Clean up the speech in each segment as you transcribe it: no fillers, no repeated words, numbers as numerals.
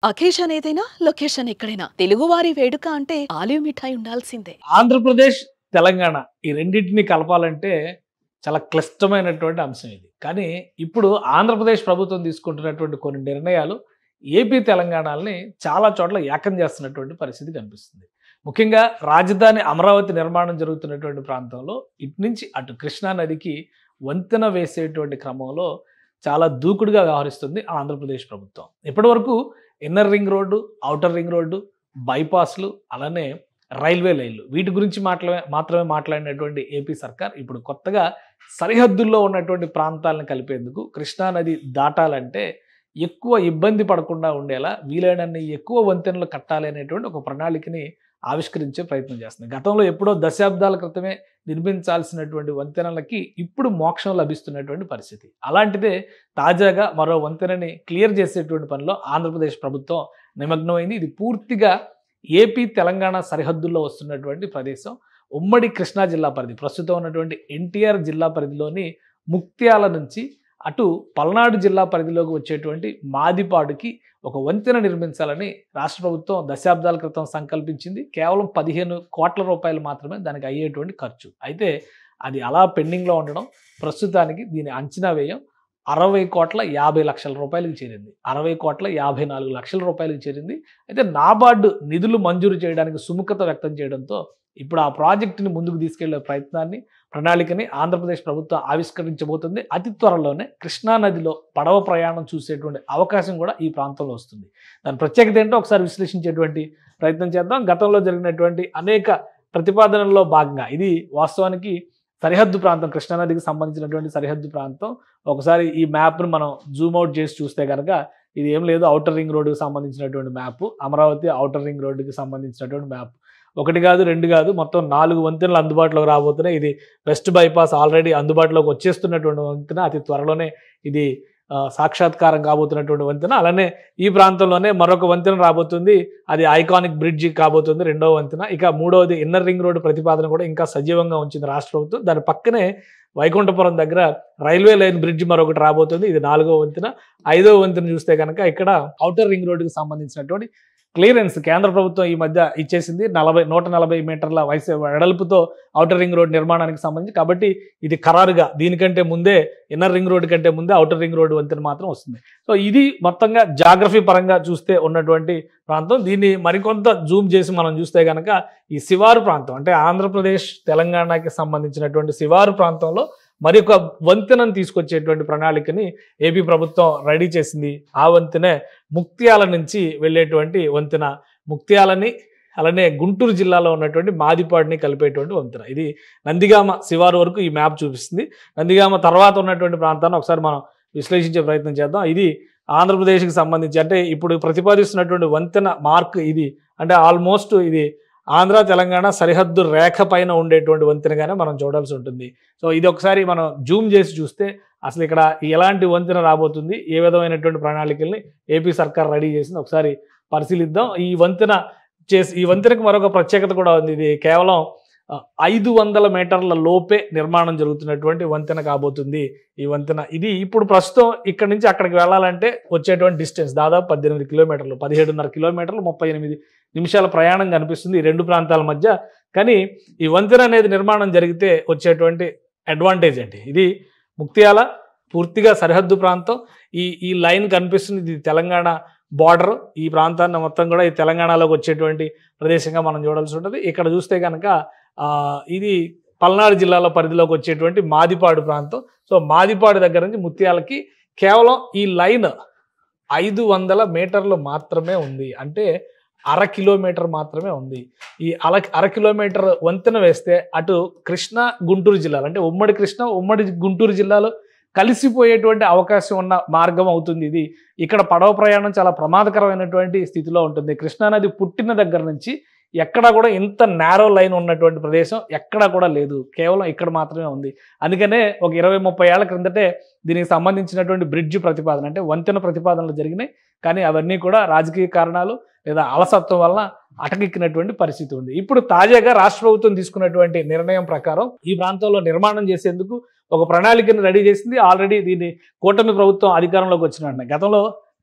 Occasion ఏదైనా location ఎక్కడైనా తెలుగువారి వేడుక అంటే ఆలివ్ మిఠాయి ఉండాల్సిందే. ఆంధ్రప్రదేశ్, తెలంగాణ ఈ రెండింటిని కలపాలంటే చాలా క్లిష్టమైనటువంటి అంశం ఇది. కానీ ఇప్పుడు ఆంధ్రప్రదేశ్ ప్రభుత్వం తీసుకుంటున్నటువంటి కొన్ని నిర్ణయాలు ఏపీ, తెలంగాణల్ని చాలా చోట్ల ఏకం చేస్తున్నటువంటి పరిస్థితి కనిపిస్తుంది. ముఖ్యంగా రాజధాని అమరావతి నిర్మాణం జరుగుతున్నటువంటి ప్రాంతంలో ఇటు నుంచి అటు కృష్ణా నదికి వంతెన వేసేటువంటి క్రమంలో చాలా దూకుడుగా వ్యవహరిస్తుంది ఆంధ్రప్రదేశ్ ప్రభుత్వం. ఇప్పటివరకు inner ring road, outer ring road, బైపాస్లు, అలానే రైల్వే లైన్లు వీటి గురించి మాత్రమే మాట్లాడినటువంటి ఏపీ సర్కార్ ఇప్పుడు కొత్తగా సరిహద్దుల్లో ఉన్నటువంటి ప్రాంతాలను కలిపేందుకు కృష్ణా నది దాటాలంటే ఎక్కువ ఇబ్బంది పడకుండా ఉండేలా వీలైనన్ని ఎక్కువ వంతెనలు కట్టాలి అనేటువంటి ఒక ప్రణాళికని ఆవిష్కరించే ప్రయత్నం చేస్తుంది. గతంలో ఎప్పుడో దశాబ్దాల క్రితమే నిర్మించాల్సినటువంటి వంతెనలకి ఇప్పుడు మోక్షం లభిస్తున్నటువంటి పరిస్థితి. అలాంటిదే తాజాగా మరో వంతెనని క్లియర్ చేసేటువంటి పనిలో ఆంధ్రప్రదేశ్ ప్రభుత్వం నిమగ్నమైంది. ఇది పూర్తిగా ఏపీ, తెలంగాణ సరిహద్దుల్లో వస్తున్నటువంటి ప్రదేశం. ఉమ్మడి కృష్ణా జిల్లా పరిధి, ప్రస్తుతం ఉన్నటువంటి ఎన్టీఆర్ జిల్లా పరిధిలోని ముక్త్యాల నుంచి అటు పల్నాడు జిల్లా పరిధిలోకి వచ్చేటువంటి మాదిపాడుకి ఒక వంతెన నిర్మించాలని రాష్ట్ర ప్రభుత్వం దశాబ్దాల క్రితం సంకల్పించింది. కేవలం 15 కోట్ల రూపాయలు మాత్రమే దానికి అయ్యేటువంటి ఖర్చు. అయితే అది అలా పెండింగ్లో ఉండడం, ప్రస్తుతానికి దీని అంచనా వ్యయం 60,50,00,000 రూపాయలకు చేరింది. 60,54,00,000 రూపాయలకు చేరింది. అయితే నాబార్డు నిధులు మంజూరు చేయడానికి సుముఖత వ్యక్తం చేయడంతో ఇప్పుడు ఆ ప్రాజెక్టుని ముందుకు తీసుకెళ్లే ప్రణాళికని ఆంధ్రప్రదేశ్ ప్రభుత్వం ఆవిష్కరించబోతుంది. అతి త్వరలోనే కృష్ణా నదిలో పడవ ప్రయాణం చూసేటువంటి అవకాశం కూడా ఈ ప్రాంతంలో వస్తుంది. దాని ప్రత్యేకత ఏంటో ఒకసారి విశ్లేషించేటువంటి ప్రయత్నం చేద్దాం. గతంలో జరిగినటువంటి అనేక ప్రతిపాదనల్లో భాగంగా ఇది వాస్తవానికి సరిహద్దు ప్రాంతం, కృష్ణానదికి సంబంధించినటువంటి సరిహద్దు ప్రాంతం. ఒకసారి ఈ మ్యాప్ను మనం జూమ్అవుట్ చేసి చూస్తే కనుక ఇది ఏం లేదు, ఔటర్ రింగ్ రోడ్డుకి సంబంధించినటువంటి మ్యాప్, అమరావతి ఔటర్ రింగ్ రోడ్డుకి సంబంధించినటువంటి మ్యాప్. 1 కాదు, 2 కాదు, మొత్తం 4 వంతెనలు అందుబాటులోకి రాబోతున్నాయి. ఇది వెస్ట్ బైపాస్ ఆల్రెడీ అందుబాటులోకి వచ్చేస్తున్నటువంటి వంతెన, అతి త్వరలోనే ఇది సాక్షాత్కారం కాబోతున్నటువంటి వంతెన. అలానే ఈ ప్రాంతంలోనే మరొక వంతెన రాబోతుంది, అది ఐకానిక్ బ్రిడ్జి కాబోతుంది, 2వ వంతెన. ఇక 3వది ఇన్నర్ రింగ్ రోడ్డు ప్రతిపాదన కూడా ఇంకా సజీవంగా ఉంచింది రాష్ట్ర ప్రభుత్వం. దాని పక్కనే వైకుంఠపురం దగ్గర రైల్వే లైన్ బ్రిడ్జ్ మరొకటి రాబోతుంది, ఇది 4వ వంతెన. 5వ వంతెన చూస్తే కనుక ఇక్కడ ఔటర్ రింగ్ రోడ్డుకి సంబంధించినటువంటి క్లియరెన్స్ కేంద్ర ప్రభుత్వం ఈ మధ్య ఇచ్చేసింది. 140 మీటర్ల వెడల్పుతో ఔటర్ రింగ్ రోడ్ నిర్మాణానికి సంబంధించి. కాబట్టి ఇది ఖరారుగా దీనికంటే ముందే, ఇన్నర్ రింగ్ రోడ్డు కంటే ముందే ఔటర్ రింగ్ రోడ్డు వంతెన మాత్రం వస్తుంది. సో ఇది మొత్తంగా జాగ్రఫీ పరంగా చూస్తే ఉన్నటువంటి ప్రాంతం. దీన్ని మరికొంత జూమ్ చేసి మనం చూస్తే కనుక ఈ శివారు ప్రాంతం, అంటే ఆంధ్రప్రదేశ్, తెలంగాణకి సంబంధించినటువంటి శివారు ప్రాంతంలో మరి ఒక వంతెనను తీసుకొచ్చేటువంటి ప్రణాళికని ఏపీ ప్రభుత్వం రెడీ చేసింది. ఆ వంతెనే ముక్త్యాల నుంచి వెళ్ళేటువంటి వంతెన. ముక్త్యాలని అలానే గుంటూరు జిల్లాలో ఉన్నటువంటి మాదిపాడిని కలిపేటువంటి వంతెన. ఇది నందిగామ శివారు వరకు ఈ మ్యాప్ చూపిస్తుంది. నందిగామ తర్వాత ఉన్నటువంటి ప్రాంతాన్ని ఒకసారి మనం విశ్లేషించే ప్రయత్నం చేద్దాం. ఇది ఆంధ్రప్రదేశ్కి సంబంధించి, అంటే ఇప్పుడు ప్రతిపాదిస్తున్నటువంటి వంతెన మార్క్ ఇది, అంటే ఆల్మోస్ట్ ఇది ఆంధ్ర, తెలంగాణ సరిహద్దు రేఖ పైన ఉండేటువంటి వంతెనగానే మనం చూడాల్సి ఉంటుంది. సో ఇది ఒకసారి మనం జూమ్ చేసి చూస్తే అసలు ఇక్కడ ఎలాంటి వంతెన రాబోతుంది, ఏ విధమైనటువంటి ప్రణాళికల్ని ఏపీ సర్కార్ రెడీ చేసింది ఒకసారి పరిశీలిద్దాం. ఈ వంతెనకు మరొక ప్రత్యేకత కూడా ఉంది. ఇది కేవలం 500 మీటర్ల లోపే నిర్మాణం జరుగుతున్నటువంటి వంతెన కాబోతుంది ఈ వంతెన. ఇది ఇప్పుడు ప్రస్తుతం ఇక్కడ నుంచి అక్కడికి వెళ్ళాలంటే వచ్చేటువంటి డిస్టెన్స్ దాదాపు 18 కిలోమీటర్లు, 17.5 కిలోమీటర్లు, 38 నిమిషాల ప్రయాణం కనిపిస్తుంది ఈ రెండు ప్రాంతాల మధ్య. కానీ ఈ వంతెన అనేది నిర్మాణం జరిగితే వచ్చేటువంటి అడ్వాంటేజ్ ఏంటి? ఇది ముక్త్యాల పూర్తిగా సరిహద్దు ప్రాంతం. ఈ లైన్ కనిపిస్తుంది, ఇది తెలంగాణ బార్డర్. ఈ ప్రాంతాన్ని మొత్తం కూడా ఈ తెలంగాణలోకి వచ్చేటువంటి ప్రదేశంగా మనం చూడాల్సి ఉంటుంది. ఇక్కడ చూస్తే కనుక ఇది పల్నాడు జిల్లాలో పరిధిలోకి వచ్చేటువంటి మాదిపాడు ప్రాంతం. సో మాదిపాడు దగ్గర నుంచి ముత్యాలకి కేవలం ఈ లైన్ 500 మీటర్లు మాత్రమే ఉంది, అంటే 1/2 కిలోమీటర్ మాత్రమే ఉంది. ఈ 1/2 కిలోమీటర్ వంతెన వేస్తే అటు కృష్ణా, గుంటూరు జిల్లాలు, అంటే ఉమ్మడి కృష్ణా, ఉమ్మడి గుంటూరు జిల్లాలో కలిసిపోయేటువంటి అవకాశం ఉన్న మార్గం అవుతుంది ఇది. ఇక్కడ పడవ ప్రయాణం చాలా ప్రమాదకరమైనటువంటి స్థితిలో ఉంటుంది. కృష్ణానది పుట్టిన దగ్గర నుంచి ఎక్కడా కూడా ఇంత నేరో లైన్ ఉన్నటువంటి ప్రదేశం ఎక్కడా కూడా లేదు, కేవలం ఇక్కడ మాత్రమే ఉంది. అందుకనే ఒక 20-30 ఏళ్ల క్రిందటే దీనికి సంబంధించినటువంటి బ్రిడ్జ్ ప్రతిపాదన, అంటే వంతెన ప్రతిపాదనలు జరిగినాయి. కానీ అవన్నీ కూడా రాజకీయ కారణాలు లేదా అలసత్వం వలన అటకెక్కినటువంటి పరిస్థితి ఉంది. ఇప్పుడు తాజాగా రాష్ట్ర ప్రభుత్వం తీసుకున్నటువంటి నిర్ణయం ప్రకారం ఈ ప్రాంతంలో నిర్మాణం చేసేందుకు ఒక ప్రణాళికను రెడీ చేసింది. ఆల్రెడీ దీన్ని కూటమి ప్రభుత్వం అధికారంలోకి వచ్చిన గతంలో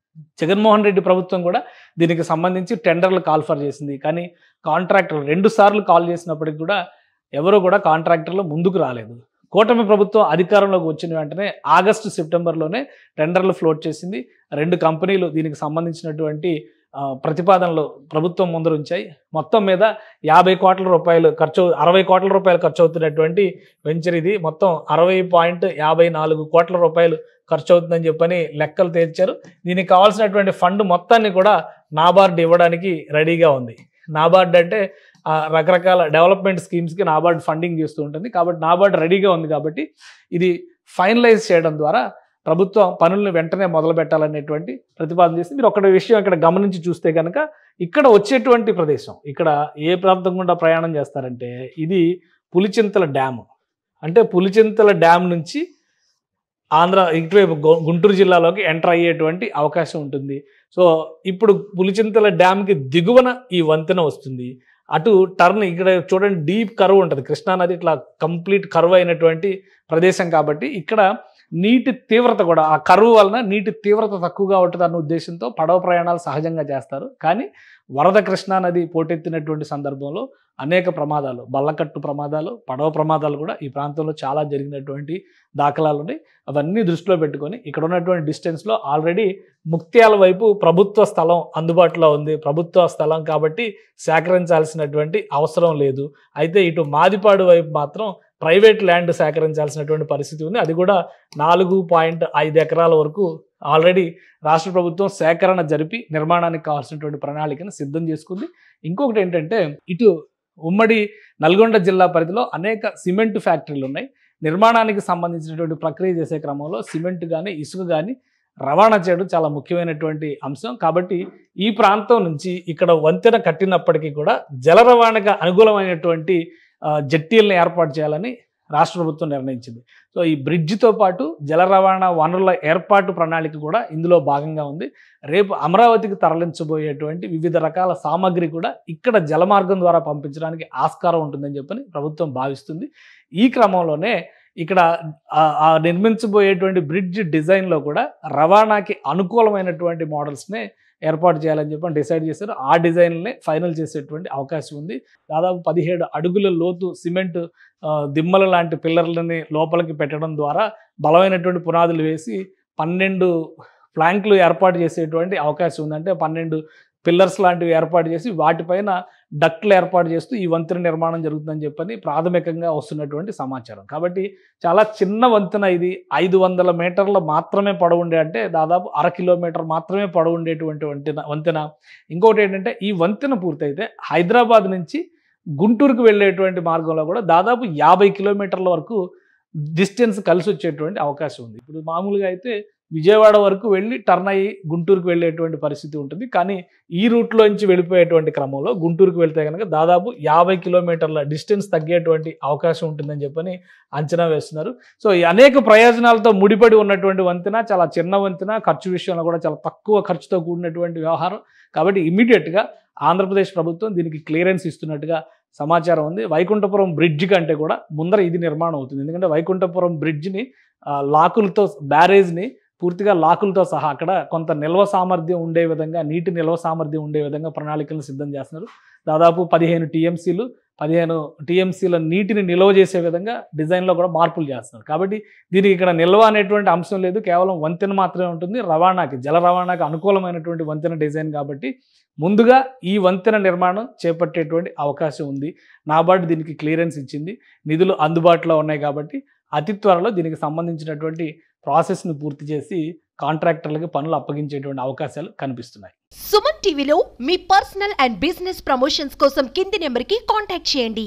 జగన్మోహన్ రెడ్డి ప్రభుత్వం కూడా దీనికి సంబంధించి టెండర్లు కాల్ఫర్ చేసింది. కానీ కాంట్రాక్టర్లు 2 సార్లు కాల్ చేసినప్పటికి కూడా ఎవరు కూడా కాంట్రాక్టర్లు ముందుకు రాలేదు. కూటమి ప్రభుత్వం అధికారంలోకి వచ్చిన వెంటనే ఆగస్టు సెప్టెంబర్లోనే టెండర్లు ఫ్లోట్ చేసింది. 2 కంపెనీలు దీనికి సంబంధించినటువంటి ప్రతిపాదనలు ప్రభుత్వం ముందర ఉంచాయి. మొత్తం మీద 50 కోట్ల రూపాయలు 60 కోట్ల రూపాయలు ఖర్చు అవుతున్నటువంటి వెంచర్ ఇది. మొత్తం 60.54 కోట్ల రూపాయలు ఖర్చు అవుతుందని చెప్పని లెక్కలు తేల్చారు. దీనికి కావాల్సినటువంటి ఫండ్ మొత్తాన్ని కూడా నాబార్డ్ ఇవ్వడానికి రెడీగా ఉంది. నాబార్డ్ అంటే రకరకాల డెవలప్మెంట్ స్కీమ్స్కి నాబార్డ్ ఫండింగ్ చేస్తూ ఉంటుంది. కాబట్టి నాబార్డ్ రెడీగా ఉంది. కాబట్టి ఇది ఫైనలైజ్ చేయడం ద్వారా ప్రభుత్వం పనులను వెంటనే మొదలు పెట్టాలనేటువంటి ప్రతిపాదన చేసి, మీరు ఒక విషయం ఇక్కడ గమనించి చూస్తే కనుక ఇక్కడ వచ్చేటువంటి ప్రదేశం, ఇక్కడ ఏ ప్రాంతం గుండా ప్రయాణం చేస్తారంటే ఇది పులిచింతల డ్యాము. అంటే పులిచింతల డ్యామ్ నుంచి ఇటువైపు గుంటూరు జిల్లాలోకి ఎంటర్ అయ్యేటువంటి అవకాశం ఉంటుంది. సో ఇప్పుడు పులిచింతల డ్యామ్కి దిగువన ఈ వంతెన వస్తుంది. అటు టర్న్ ఇక్కడ చూడండి, డీప్ కర్వ్ ఉంటుంది. కృష్ణానది ఇట్లా కంప్లీట్ కర్వ్ అయినటువంటి ప్రదేశం కాబట్టి ఇక్కడ నీటి తీవ్రత కూడా ఆ కరువు వలన నీటి తీవ్రత తక్కువగా ఉంటుంది అన్న ఉద్దేశంతో పడవ ప్రయాణాలు సహజంగా చేస్తారు. కానీ వరద కృష్ణానది పోటెత్తినటువంటి సందర్భంలో అనేక ప్రమాదాలు, బల్లకట్టు ప్రమాదాలు, పడవ ప్రమాదాలు కూడా ఈ ప్రాంతంలో చాలా జరిగినటువంటి దాఖలాలు ఉన్నాయి. అవన్నీ దృష్టిలో పెట్టుకొని ఇక్కడ ఉన్నటువంటి డిస్టెన్స్లో ఆల్రెడీ ముక్త్యాల వైపు ప్రభుత్వ స్థలం అందుబాటులో ఉంది. ప్రభుత్వ స్థలం కాబట్టి సేకరించాల్సినటువంటి అవసరం లేదు. అయితే ఇటు మాదిపాడు వైపు మాత్రం ప్రైవేట్ ల్యాండ్ సేకరించాల్సినటువంటి పరిస్థితి ఉంది. అది కూడా 4.5 ఎకరాల వరకు ఆల్రెడీ రాష్ట్ర ప్రభుత్వం సేకరణ జరిపి నిర్మాణానికి కావాల్సినటువంటి ప్రణాళికను సిద్ధం చేసుకుంది. ఇంకొకటి ఏంటంటే ఇటు ఉమ్మడి నల్గొండ జిల్లా పరిధిలో అనేక సిమెంట్ ఫ్యాక్టరీలు ఉన్నాయి. నిర్మాణానికి సంబంధించినటువంటి ప్రక్రియ చేసే క్రమంలో సిమెంట్ కానీ ఇసుక కానీ రవాణా చేయడం చాలా ముఖ్యమైనటువంటి అంశం. కాబట్టి ఈ ప్రాంతం నుంచి ఇక్కడ వంతెన కట్టినప్పటికీ కూడా జల రవాణాకు అనుకూలమైనటువంటి జట్టీలను ఏర్పాటు చేయాలని రాష్ట్ర ప్రభుత్వం నిర్ణయించింది. సో ఈ బ్రిడ్జితో పాటు జల రవాణా వనరుల ఏర్పాటు ప్రణాళిక కూడా ఇందులో భాగంగా ఉంది. రేపు అమరావతికి తరలించబోయేటువంటి వివిధ రకాల సామాగ్రి కూడా ఇక్కడ జలమార్గం ద్వారా పంపించడానికి ఆస్కారం ఉంటుందని చెప్పని ప్రభుత్వం భావిస్తుంది. ఈ క్రమంలోనే ఇక్కడ నిర్మించబోయేటువంటి బ్రిడ్జ్ డిజైన్లో కూడా రవాణాకి అనుకూలమైనటువంటి మోడల్స్నే ఏర్పాటు చేయాలని చెప్పి డిసైడ్ చేశారు. ఆ డిజైన్లనే ఫైనల్ చేసేటువంటి అవకాశం ఉంది. దాదాపు 17 అడుగుల లోతు సిమెంట్ దిమ్మల లాంటి పిల్లర్లని లోపలికి పెట్టడం ద్వారా బలమైనటువంటి పునాదులు వేసి 12 ఫ్లాంక్లు ఏర్పాటు చేసేటువంటి అవకాశం ఉంది. అంటే 12 పిల్లర్స్ లాంటివి ఏర్పాటు చేసి వాటిపైన డక్ట్లు ఏర్పాటు చేస్తూ ఈ వంతెన నిర్మాణం జరుగుతుందని చెప్పని ప్రాథమికంగా వస్తున్నటువంటి సమాచారం. కాబట్టి చాలా చిన్న వంతెన ఇది. 500 మీటర్ల మాత్రమే పొడవు ఉండే, అంటే దాదాపు 1/2 కిలోమీటర్ మాత్రమే పొడవు ఉండేటువంటి వంతెన. ఇంకొకటి ఏంటంటే ఈ వంతెన పూర్తయితే హైదరాబాద్ నుంచి గుంటూరుకు వెళ్ళేటువంటి మార్గంలో కూడా దాదాపు 50 కిలోమీటర్ల వరకు డిస్టెన్స్ కలిసి వచ్చేటువంటి అవకాశం ఉంది. ఇప్పుడు మామూలుగా అయితే విజయవాడ వరకు వెళ్ళి టర్న్ అయ్యి గుంటూరుకు వెళ్ళేటువంటి పరిస్థితి ఉంటుంది. కానీ ఈ రూట్లోంచి వెళ్ళిపోయేటువంటి క్రమంలో గుంటూరుకు వెళ్తే కనుక దాదాపు 50 కిలోమీటర్ల డిస్టెన్స్ తగ్గేటువంటి అవకాశం ఉంటుందని చెప్పని అంచనా వేస్తున్నారు. సో ఈ అనేక ప్రయోజనాలతో ముడిపడి ఉన్నటువంటి వంతెన, చాలా చిన్న వంతెన, ఖర్చు విషయంలో కూడా చాలా తక్కువ ఖర్చుతో కూడినటువంటి వ్యవహారం. కాబట్టి ఇమీడియట్గా ఆంధ్రప్రదేశ్ ప్రభుత్వం దీనికి క్లియరెన్స్ ఇస్తున్నట్టుగా సమాచారం ఉంది. వైకుంఠపురం బ్రిడ్జ్ కంటే కూడా ముందర ఇది నిర్మాణం అవుతుంది. ఎందుకంటే వైకుంఠపురం బ్రిడ్జ్ని లాకులతో, బ్యారేజ్ని పూర్తిగా లాకులతో సహా అక్కడ కొంత నిల్వ సామర్థ్యం ఉండే విధంగా, నీటి నిల్వ సామర్థ్యం ఉండే విధంగా ప్రణాళికలను సిద్ధం చేస్తున్నారు. దాదాపు 15 టీఎంసీల నీటిని నిల్వ చేసే విధంగా డిజైన్లో కూడా మార్పులు చేస్తున్నారు. కాబట్టి దీనికి ఇక్కడ నిల్వ అనేటువంటి అంశం లేదు, కేవలం వంతెన మాత్రమే ఉంటుంది. రవాణాకి, జల రవాణాకి అనుకూలమైనటువంటి వంతెన డిజైన్ కాబట్టి ముందుగా ఈ వంతెన నిర్మాణం చేపట్టేటువంటి అవకాశం ఉంది. నాబార్డు దీనికి క్లియరెన్స్ ఇచ్చింది. నిధులు అందుబాటులో ఉన్నాయి కాబట్టి అతి త్వరలో దీనికి సంబంధించినటువంటి ప్రాసెస్ను పూర్తి చేసి కాంట్రాక్టర్లకు పనులు అప్పగించేటువంటి అవకాశాలు కనిపిస్తున్నాయి. సుమన్ టీవీలో మీ పర్సనల్ అండ్ బిజినెస్ ప్రమోషన్స్ కోసం కింది నెంబర్కి కాంటాక్ట్ చేయండి.